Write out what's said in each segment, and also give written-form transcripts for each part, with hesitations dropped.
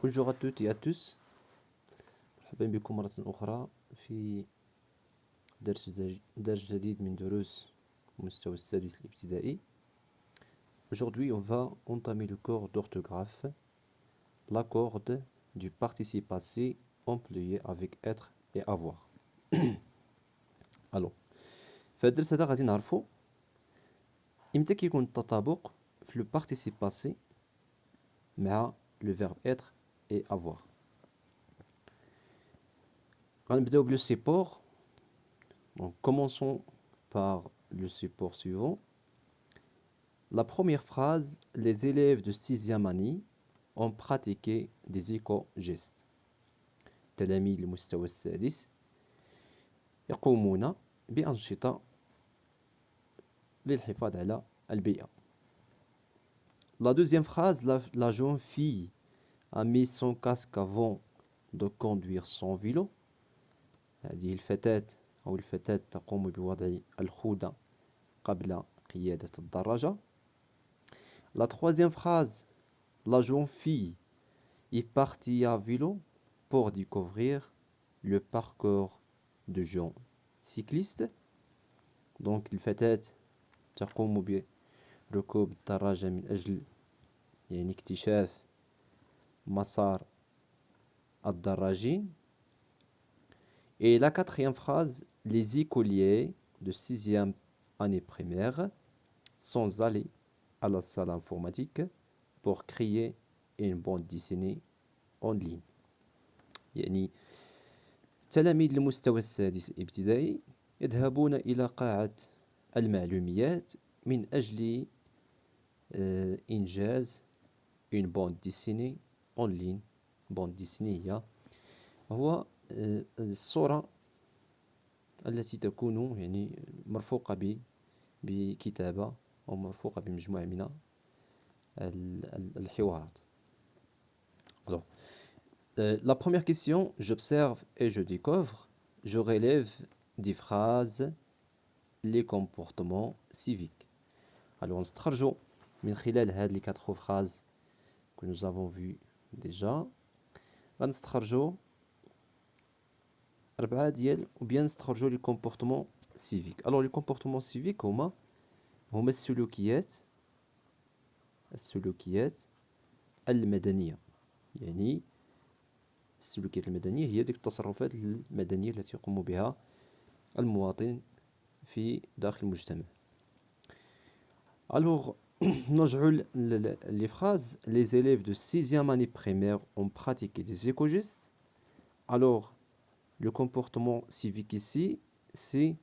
Bonjour à toutes et à tous. مرحبا بكم مرة أخرى في درس جديد من دروس المستوى السادس الابتدائي. Aujourd'hui, on va entamer le cours d'orthographe, l'accord du participe passé employé avec être et avoir. Alors, في الدرس هذا غادي نعرفوا إمتى كيكون التطابق في le participe passé مع le verbe être et avoir. غنبداو بلو support. Donc, commençons par le support suivant. La première phrase, les élèves de 6e année ont pratiqué des éco-gestes. تلاميذ المستوى السادس يقومون بأنشطة للحفاظ على البيئة. La deuxième phrase, la jeune fille a mis son casque avant de conduire son vélo. هذه الفتاة أو الفتاة تقوم بوضع الخوذة قبل قيادة الدراجة. La troisième phrase, la jeune fille est partie à vélo pour découvrir le parcours de gens cyclistes. Donc الفتاة تقوم بركوب الدراجة من أجل يعني اكتشاف مسار الدراجين. Et la quatrième phrase, les écoliers de 6e année primaire sont allés à la salle informatique pour créer une bande dessinée en ligne. يعني تلاميذ المستوى السادس الابتدائي يذهبون إلى قاعة المعلوميات من أجل إنجاز une bande dessinée en ligne. bande dessinée هو الصورة التي تكون يعني مرفوقة بكتابة أو مرفوقة بمجموعة من الحوارات. Alors, la première question, j'observe et je découvre, je relève des phrases, les comportements civiques. Alors, نستخرجوا من خلال هذه les 4 phrases que nous avons vues déjà. غنستخرجوا 4 ديال ou bien نستخرجوا les comportements civiques. Alors, les comportements civiques هما السلوكيات المدنية. يعني السلوكيات المدنية هي ديك التصرفات المدنية التي يقوم بها المواطن في داخل المجتمع. Alors, نرجعوا les phrases. Les élèves de 6e année primaire ont pratiqué des éco-gestes. Alors, le comportement civique ici, c'est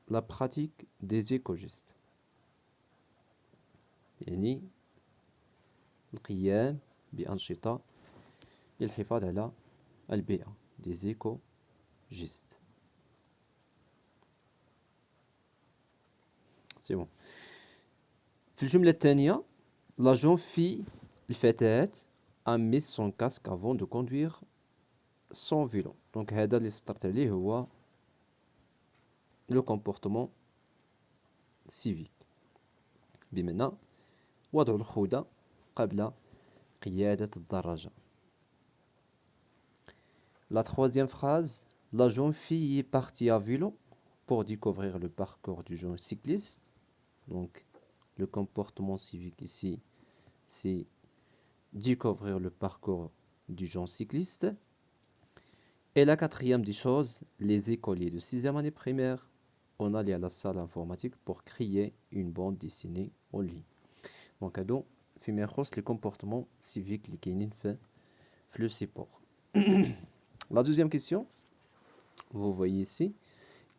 la pratique des éco-gestes. يعني القيام بأنشطة للحفاظ على البيئة. des éco-gestes. C'est bon. في الجملة الثانية, la jeune fille, الفتاة, a mis son casque avant de conduire son vélo. Donc هذا اللي سطرت عليه هو le comportement civique. بمعنى وضع الخوذة قبل قيادة الدراجة. La troisième phrase, la jeune fille est partie à vélo pour découvrir le parcours du jeune cycliste. Donc, le comportement civique ici, c'est découvrir le parcours du jeune cycliste. Et la quatrième des choses, les écoliers de 6e année primaire, on allait à la salle informatique pour créer une bande dessinée en ligne. Donc, فيما يخص les comportements civiques اللي كاينين في le support. La deuxième question, vous voyez ici,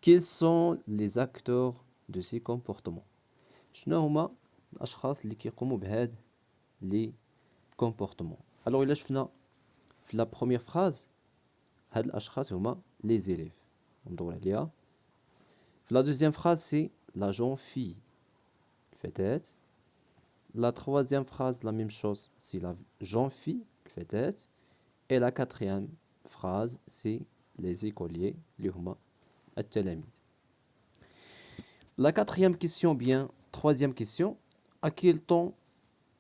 quels sont les acteurs de ces comportements? شنو هما الاشخاص اللي كيقوموا بهاد لي comportements? Alors الا شفنا في la première phrase هاد الاشخاص هما les élèves. ندور عليها. في la deuxième phrase c'est la jeune fille, الفتاة. La troisième phrase la même chose, c'est la jeune fille, الفتاة. Et la quatrième phrase c'est les écoliers اللي هما التلاميذ. La quatrième question, bien troisième question, à quel temps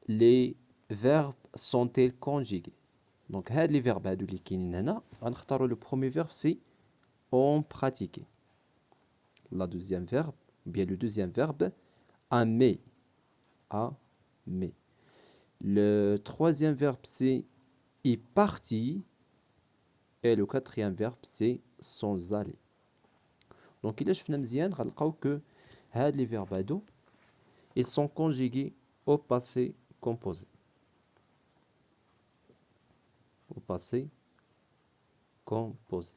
les verbes sont-elles conjuguées? Donc, les verbes qui sont le premier verbe, c'est ont pratiqué. La deuxième verbe, bien le deuxième verbe, aimer. Aimer. Le troisième verbe, c'est est parti. Et le quatrième verbe, c'est sans aller. Donc, il est مزيان غنلقاو que les verbes ils sont conjugués au passé composé. Au passé composé.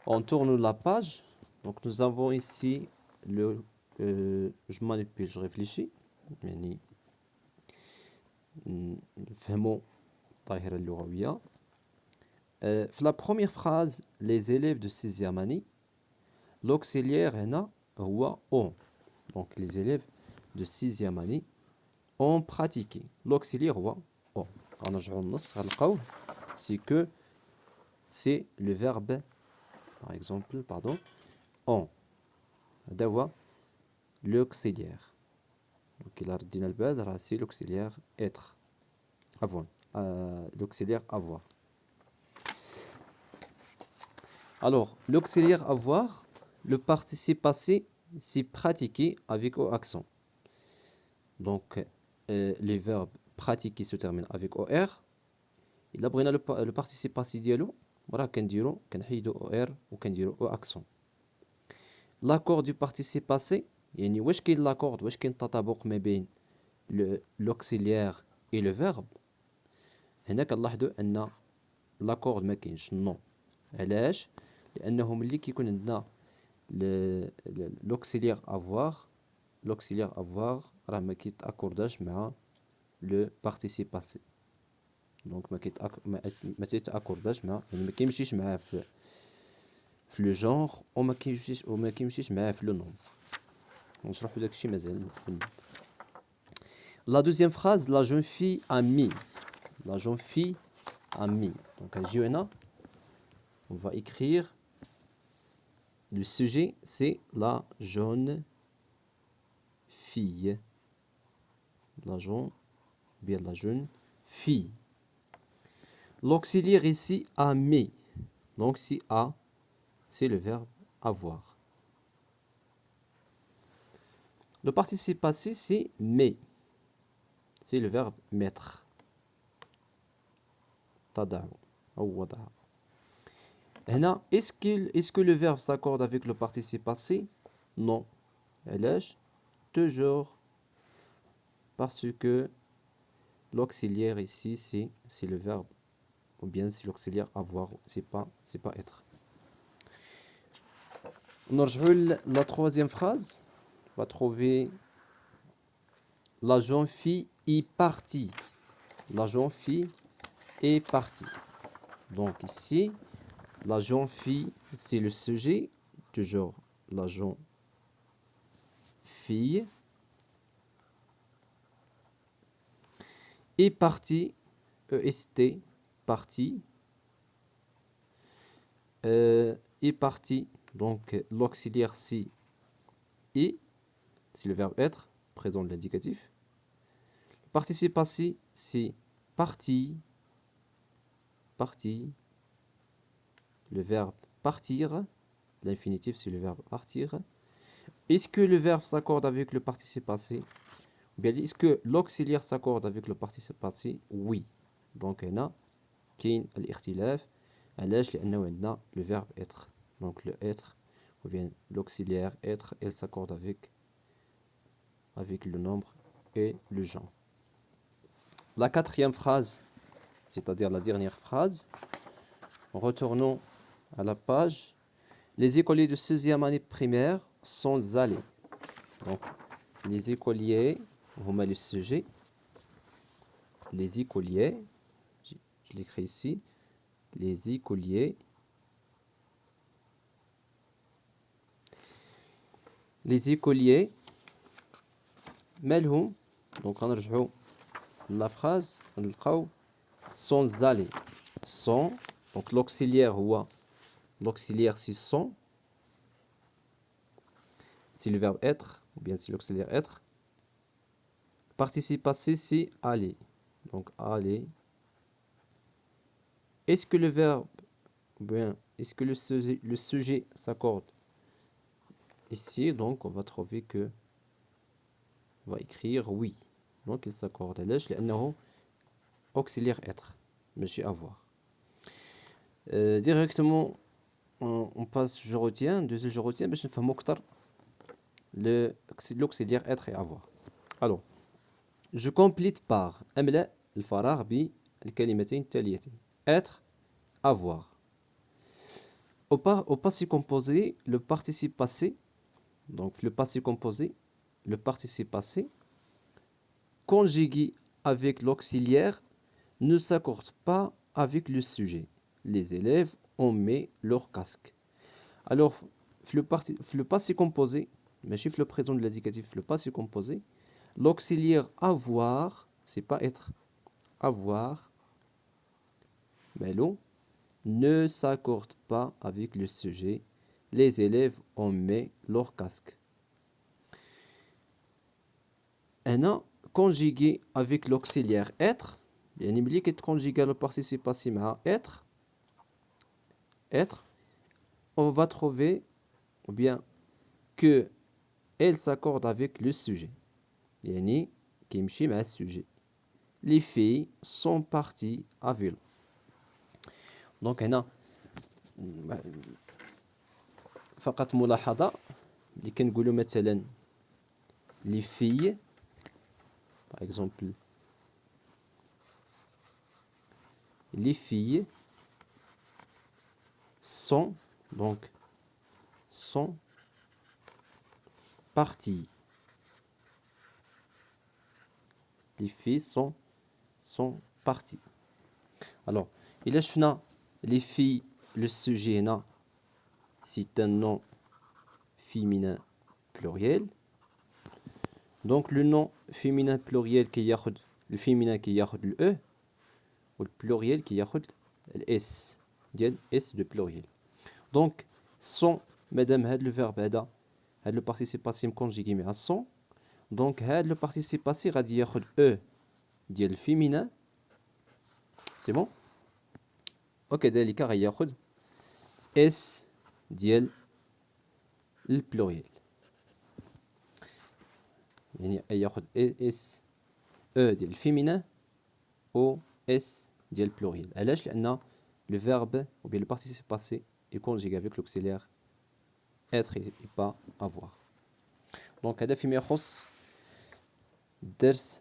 On tourne la page. Donc, nous avons ici le. Je manipule, je réfléchis. Vraiment, la première phrase, les élèves de 6e année, l'auxiliaire est on. Donc, les élèves de 6e année ont pratiqué. L'auxiliaire on. C'est que c'est le verbe, par exemple, pardon, on. D'avoir l'auxiliaire. Donc, il a dit c'est l'auxiliaire être. Avoir. L'auxiliaire avoir. Alors, l'auxiliaire avoir, le participe passé, c'est pratiquer avec O accent. Donc, les verbes pratiquer se terminent avec OR. Il a pris le participe passé dialogue. Voilà, qu'on dira, qu'on hide OR ou qu'on dira O accent. L'accord du participe passé, يعني واش كاين l'accord, واش كاين التطابق ما بين l'auxiliaire et le verbe. هنا كنلاحظوا أن l'accord ما كاينش non. علاش؟ لأنه ملي كيكون عندنا l'auxiliaire avoir راه ما كيتاكورداش مع le participe passé. Donc ما تيتاكورداش مع يعني ما كيمشيش معاه في لو جونغ وما كيمشيش معاه في لو نوم. نشرحوا داكشي مازال. La deuxième phrase, la jeune fille a mis. La jeune fille a mis. Donc, on va écrire le sujet, c'est la jeune fille. La jeune fille. L'auxiliaire ici a mis. Donc, si a, c'est le verbe avoir. Le participe passé, c'est met. C'est le verbe mettre. Tada'u. Ou wada'a. Est-ce que le verbe s'accorde avec le participe passé? Non. علاش? Toujours parce que l'auxiliaire ici c'est le verbe, ou bien c'est l'auxiliaire avoir, c'est pas être. نرجعوا la troisième phrase. On va trouver la jeune fille est partie. La jeune fille est partie. Donc ici la jeune fille c'est le sujet, toujours la jeune fille est partie, est partie, est partie. Donc l'auxiliaire si est, c'est le verbe être, présent de l'indicatif. Le participe passé c'est parti, parti. Le verbe partir, l'infinitif c'est le verbe partir. Est-ce que le verbe s'accorde avec le participe passé? Bien, est-ce que l'auxiliaire s'accorde avec le participe passé? Oui. Donc هنا كاين الاختلاف. علاش؟ لأنه عندنا le verbe être. Donc le être ou bien l'auxiliaire être, elle s'accorde avec le nombre et le genre. La quatrième phrase, c'est-à-dire la dernière phrase, retournons à la page. Les écoliers de 6e année primaire sont allés. Donc les écoliers, on met le sujet. Les écoliers, je l'écris ici, les écoliers. Les écoliers, مالهم. Donc غنرجعوا la phrase غنلقاو sans aller. Sans, donc l'auxiliaire هو l'auxiliaire c'est sont, c'est le verbe être ou bien c'est l'auxiliaire être. participe passé, c'est aller. Donc, aller. Est-ce que le verbe, bien, est-ce que le sujet s'accorde ici? Donc, on va trouver que, on va écrire oui. Donc, il s'accorde. علاش؟ لأنه auxiliaire être. ماشي avoir. Directement, on passe, je retiens, je retiens باش نفهمو أكتر l'auxiliaire être et avoir. Alors, je complète par أملأ الفراغ بالكلمتين التاليتين. Être, avoir. Au passé composé, le participe passé, donc le passé composé, le participe passé, conjugué avec l'auxiliaire, ne s'accorde pas avec le sujet. Les élèves ont mis leur casque. Alors, le passé composé, mais chiffre le présent de l'indicatif, le passé composé, l'auxiliaire avoir, c'est pas être, avoir, mais l'on ne s'accorde pas avec le sujet. Les élèves ont mis leur casque. هنا conjugué avec l'auxiliaire être, يعني ملي كتكونجيغا le participe passé مع être, on va trouver ou bien que elle s'accorde avec le sujet. يعني كيمشي مع السوجي. Les filles sont parties à vélo. Donc هنا فقط ملاحظة اللي كنقولوا مثلا les filles par exemple les filles sont donc sont parties. Les filles sont parties. Alors, il a les filles, le sujet là, c'est un nom féminin pluriel. Donc le nom féminin pluriel qui ياخد le féminin qui ياخد le e ou le pluriel qui ياخد le s ديال s de pluriel. Donc sont madame هاد le verbe هذا هاد le participe passé conjugué مع sont. Donc هاد le participe passé غادي ياخد e ديال الفيمينا. C'est bon. وكذلك غياخد اس ديال البلوريال. يعني ياخد اس او ديال الفيمينا او اس ديال البلوريال. علاش؟ لان le verbe ou bien le participe passé est conjugué avec l'auxiliaire être et pas avoir. Donc هذا فيما يخص درس